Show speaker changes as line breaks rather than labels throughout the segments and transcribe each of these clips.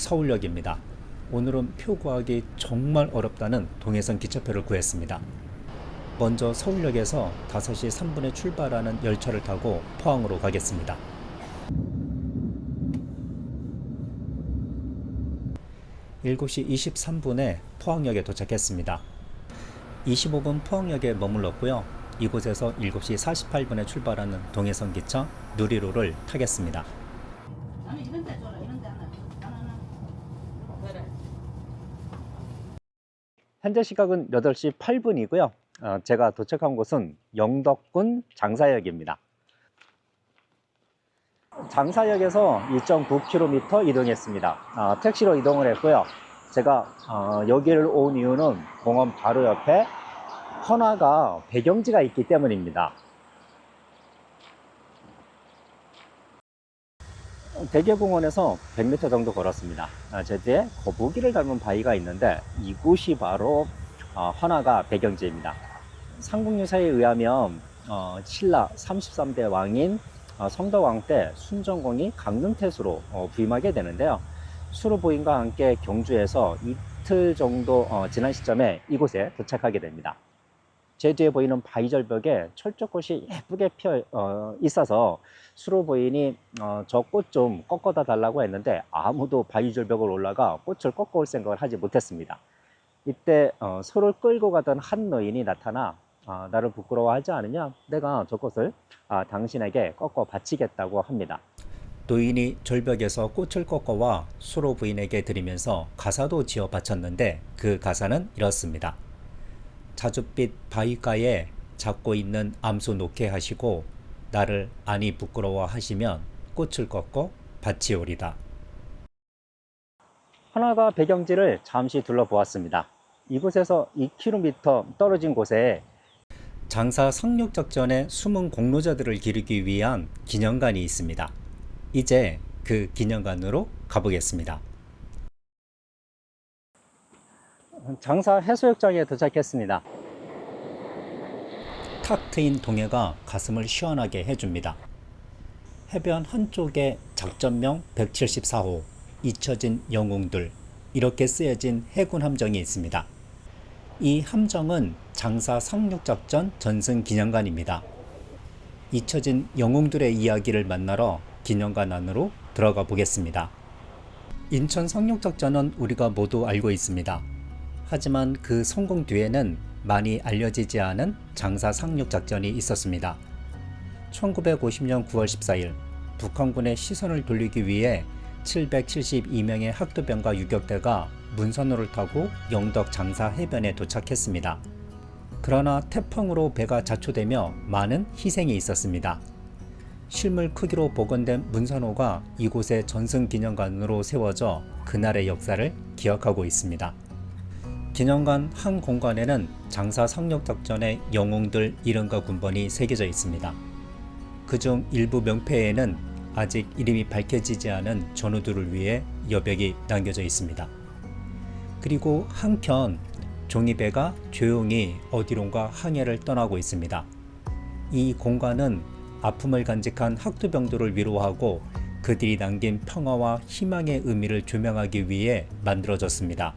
서울역입니다. 오늘은 표 구하기 정말 어렵다는 동해선 기차표를 구했습니다. 먼저 서울역에서 5시 3분에 출발하는 열차를 타고 포항으로 가겠습니다. (7시 23분에) 포항역에 도착했습니다. 25분 포항역에 머물렀고요. 이곳에서 7시 48분에 출발하는 동해선 기차 누리호를 타겠습니다. 현재 시각은 8시 8분이고요. 제가 도착한 곳은 영덕군 장사역입니다. 장사역에서 2.9km 이동했습니다. 택시로 이동을 했고요. 제가 여기를 온 이유는 공원 바로 옆에 헌화가 배경지가 있기 때문입니다. 대계공원에서 100m 정도 걸었습니다. 제 뒤에 거북이를 닮은 바위가 있는데 이곳이 바로 헌화가 배경지입니다. 삼국유사에 의하면 신라 33대 왕인 성덕왕 때 순정공이 강릉태수로 부임하게 되는데요. 수로 부임과 함께 경주에서 이틀 정도 지난 시점에 이곳에 도착하게 됩니다. 제 뒤에 보이는 바위절벽에 철쭉꽃이 예쁘게 피어 있어서 수로 부인이 저 꽃 좀 꺾어다 달라고 했는데 아무도 바위절벽을 올라가 꽃을 꺾어올 생각을 하지 못했습니다. 이때 소를 끌고 가던 한 노인이 나타나 나를 부끄러워하지 않으냐? 내가 저 꽃을 당신에게 꺾어 바치겠다고 합니다. 노인이 절벽에서 꽃을 꺾어와 수로 부인에게 드리면서 가사도 지어 바쳤는데 그 가사는 이렇습니다. 자줏빛 바위가에 잡고 있는 암소 놓게 하시고 나를 아니 부끄러워하시면 꽃을 꺾어 바치오리다. 헌화가 배경지를 잠시 둘러보았습니다. 이곳에서 2km 떨어진 곳에 장사 상륙작전의 숨은 공로자들을 기리기 위한 기념관이 있습니다. 이제 그 기념관으로 가보겠습니다. 장사 해수욕장에 도착했습니다. 탁 트인 동해가 가슴을 시원하게 해줍니다. 해변 한쪽에 작전명 174호, 잊혀진 영웅들 이렇게 쓰여진 해군 함정이 있습니다. 이 함정은 장사 상륙작전 전승기념관입니다. 잊혀진 영웅들의 이야기를 만나러 기념관 안으로 들어가 보겠습니다. 인천 상륙작전은 우리가 모두 알고 있습니다. 하지만 그 성공 뒤에는 많이 알려지지 않은 장사 상륙작전이 있었습니다. 1950년 9월 14일 북한군의 시선을 돌리기 위해 772명의 학도병과 유격대가 문선호를 타고 영덕 장사 해변에 도착했습니다. 그러나 태풍으로 배가 자초되며 많은 희생이 있었습니다. 실물 크기로 복원된 문선호가 이곳의 전승기념관으로 세워져 그날의 역사를 기억하고 있습니다. 기념관 한 공간에는 장사 상륙작전의 영웅들 이름과 군번이 새겨져 있습니다. 그중 일부 명패에는 아직 이름이 밝혀지지 않은 전우들을 위해 여백이 남겨져 있습니다. 그리고 한켠 종이배가 조용히 어디론가 항해를 떠나고 있습니다. 이 공간은 아픔을 간직한 학도병들을 위로하고 그들이 남긴 평화와 희망의 의미를 조명하기 위해 만들어졌습니다.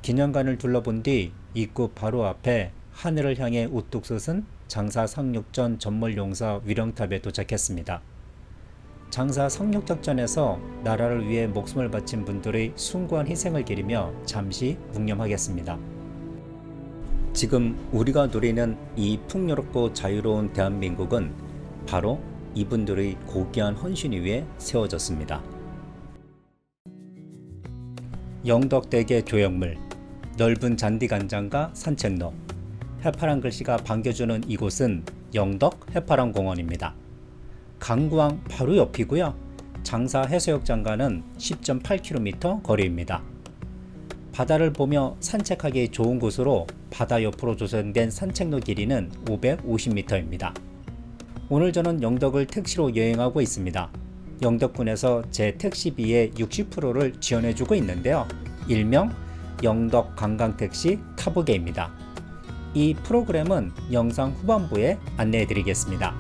기념관을 둘러본 뒤 입구 바로 앞에 하늘을 향해 우뚝 솟은 장사 상륙전 전몰용사 위령탑에 도착했습니다. 장사 상륙작전에서 나라를 위해 목숨을 바친 분들의 숭고한 희생을 기리며 잠시 묵념하겠습니다. 지금 우리가 누리는 이 풍요롭고 자유로운 대한민국은 바로 이분들의 고귀한 헌신 위에 세워졌습니다. 영덕대게 조형물, 넓은 잔디간장과 산책로, 해파란 글씨가 반겨주는 이곳은 영덕 해파랑공원입니다. 강구항 바로 옆이고요. 장사 해수욕장과는 10.8km 거리입니다. 바다를 보며 산책하기 좋은 곳으로 바다 옆으로 조성된 산책로 길이는 550m입니다. 오늘 저는 영덕을 택시로 여행하고 있습니다. 영덕군에서 제 택시비의 60%를 지원해주고 있는데요. 일명 영덕 관광택시 타보게입니다. 이 프로그램은 영상 후반부에 안내해 드리겠습니다.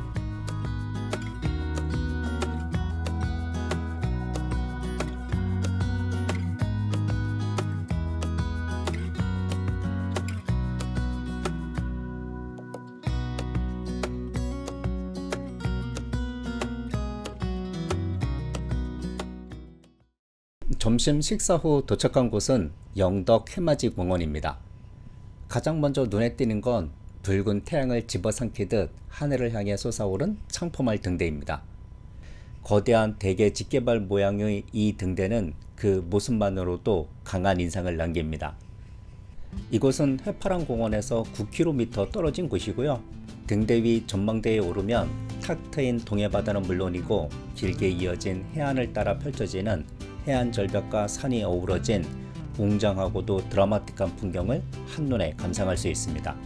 점심 식사 후 도착한 곳은 영덕 해맞이 공원입니다. 가장 먼저 눈에 띄는 건 붉은 태양을 집어삼키듯 하늘을 향해 솟아오른 창포말 등대입니다. 거대한 대게 집게발 모양의 이 등대는 그 모습만으로도 강한 인상을 남깁니다. 이곳은 해파람 공원에서 9km 떨어진 곳이고요. 등대 위 전망대에 오르면 탁 트인 동해바다는 물론이고 길게 이어진 해안을 따라 펼쳐지는 해안 절벽과 산이 어우러진 웅장하고도 드라마틱한 풍경을 한눈에 감상할 수 있습니다.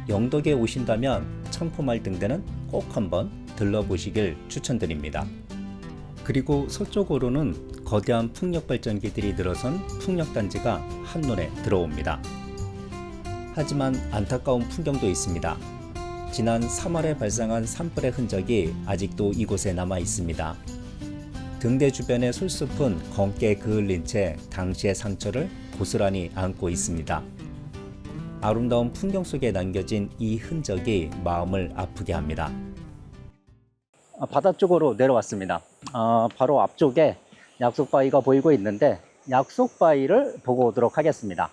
영덕에 오신다면 창포말 등대는 꼭 한번 들러보시길 추천드립니다. 그리고 서쪽으로는 거대한 풍력발전기들이 들어선 풍력단지가 한눈에 들어옵니다. 하지만 안타까운 풍경도 있습니다. 지난 3월에 발생한 산불의 흔적이 아직도 이곳에 남아 있습니다. 등대 주변의 솔숲은 검게 그을린 채 당시의 상처를 고스란히 안고 있습니다. 아름다운 풍경 속에 남겨진 이 흔적이 마음을 아프게 합니다.
바다 쪽으로 내려왔습니다. 바로 앞쪽에 약속바위가 보이고 있는데 약속바위를 보고 오도록 하겠습니다.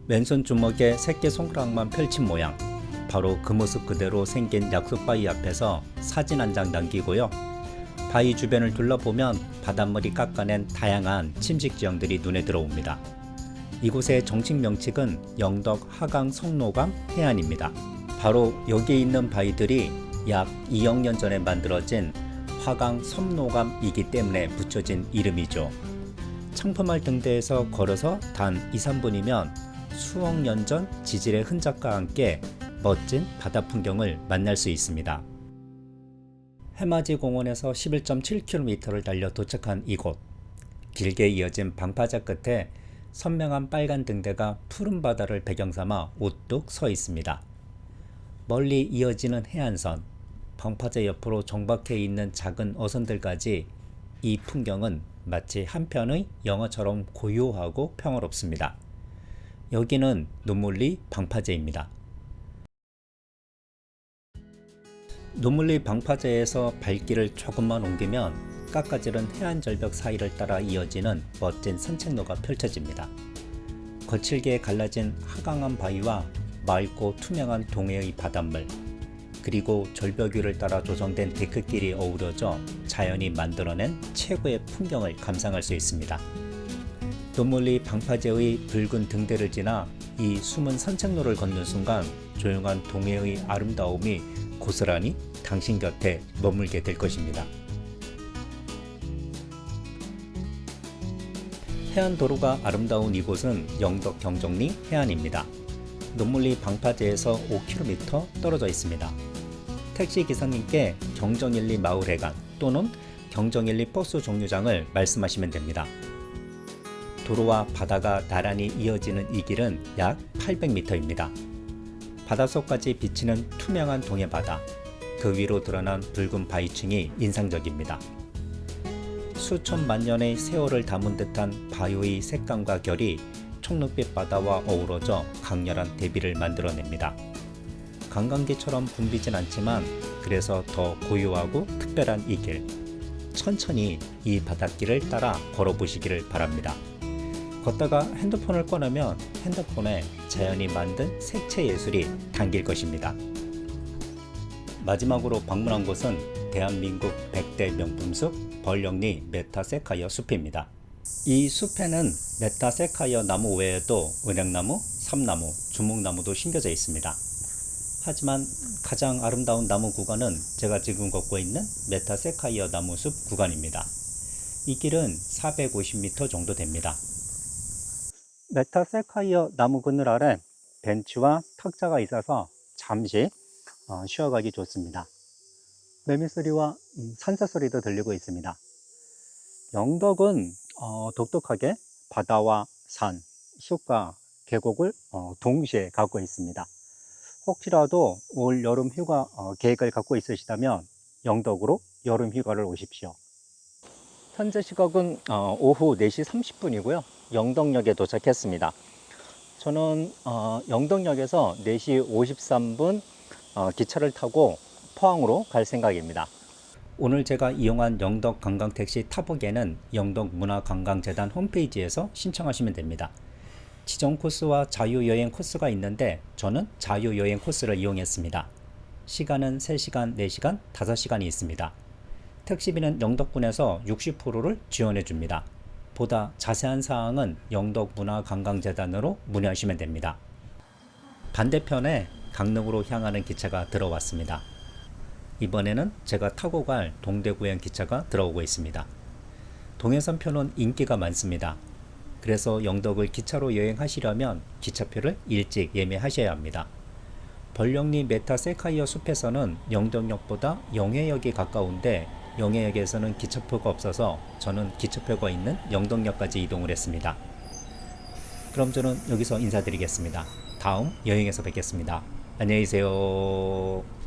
왼손 주먹에 새끼손가락만 펼친 모양, 바로 그 모습 그대로 생긴 약속바위 앞에서 사진 한 장 남기고요. 바위 주변을 둘러보면 바닷물이 깎아낸 다양한 침식 지형들이 눈에 들어옵니다. 이곳의 정식 명칭은 영덕 하강 성노감 해안입니다. 바로 여기 있는 바위들이 약 2억 년 전에 만들어진 화강 섬노감이기 때문에 붙여진 이름이죠. 창포말 등대에서 걸어서 단 2, 3분이면 수억 년 전 지질의 흔적과 함께 멋진 바다 풍경을 만날 수 있습니다. 해맞이 공원에서 11.7km를 달려 도착한 이곳. 길게 이어진 방파제 끝에 선명한 빨간 등대가 푸른 바다를 배경삼아 우뚝 서 있습니다. 멀리 이어지는 해안선, 방파제 옆으로 정박해 있는 작은 어선들까지 이 풍경은 마치 한편의 영화처럼 고요하고 평화롭습니다. 여기는 노물리 방파제입니다. 노물리 방파제에서 발길을 조금만 옮기면 깎아지른 해안 절벽 사이를 따라 이어지는 멋진 산책로가 펼쳐집니다. 거칠게 갈라진 하강한 바위와 맑고 투명한 동해의 바닷물, 그리고 절벽 위를 따라 조성된 데크길이 어우러져 자연이 만들어낸 최고의 풍경을 감상할 수 있습니다. 노물리 방파제의 붉은 등대를 지나 이 숨은 산책로를 걷는 순간 조용한 동해의 아름다움이 고스란히 당신 곁에 머물게 될 것입니다. 해안도로가 아름다운 이곳은 영덕 경정리 해안입니다. 노물리 방파제에서 5km 떨어져 있습니다. 택시 기사님께 경정일리 마을회관 또는 경정일리 버스 정류장을 말씀하시면 됩니다. 도로와 바다가 나란히 이어지는 이 길은 약 800m입니다. 바닷속까지 비치는 투명한 동해바다, 그 위로 드러난 붉은 바위층이 인상적입니다. 수천만 년의 세월을 담은 듯한 바위의 색감과 결이 청록빛 바다와 어우러져 강렬한 대비를 만들어냅니다. 관광지처럼 붐비진 않지만 그래서 더 고요하고 특별한 이 길, 천천히 이 바닷길을 따라 걸어보시기를 바랍니다. 걷다가 핸드폰을 꺼내면 핸드폰에 자연이 만든 색채 예술이 담길 것입니다. 마지막으로 방문한 곳은 대한민국 100대 명품숲 벌령리 메타세카이어 숲입니다. 이 숲에는 메타세카이어 나무 외에도 은행나무, 삼나무, 주목나무도 심겨져 있습니다. 하지만 가장 아름다운 나무 구간은 제가 지금 걷고 있는 메타세카이어 나무숲 구간입니다. 이 길은 450m 정도 됩니다.
메타세카이어 나무 그늘 아래 벤치와 탁자가 있어서 잠시 쉬어가기 좋습니다. 매미소리와 산새소리도 들리고 있습니다. 영덕은 독특하게 바다와 산, 숲과 계곡을 동시에 갖고 있습니다. 혹시라도 올 여름 휴가 계획을 갖고 있으시다면 영덕으로 여름 휴가를 오십시오. 현재 시각은 오후 4시 30분이고요. 영덕역에 도착했습니다. 저는 영덕역에서 4시 53분 기차를 타고 포항으로 갈 생각입니다.
오늘 제가 이용한 영덕 관광택시 타보게는 영덕문화관광재단 홈페이지에서 신청하시면 됩니다. 지정 코스와 자유여행 코스가 있는데 저는 자유여행 코스를 이용했습니다. 시간은 3시간, 4시간, 5시간이 있습니다. 택시비는 영덕군에서 60%를 지원해 줍니다. 보다 자세한 사항은 영덕문화관광재단으로 문의하시면 됩니다. 반대편에 강릉으로 향하는 기차가 들어왔습니다. 이번에는 제가 타고 갈 동대구행 기차가 들어오고 있습니다. 동해선표는 인기가 많습니다. 그래서 영덕을 기차로 여행하시려면 기차표를 일찍 예매하셔야 합니다. 벌령리 메타세카이어 숲에서는 영덕역보다 영해역이 가까운데 영해역에서는 기차표가 없어서 저는 기차표가 있는 영덕역까지 이동을 했습니다. 그럼 저는 여기서 인사드리겠습니다. 다음 여행에서 뵙겠습니다. 안녕히 계세요.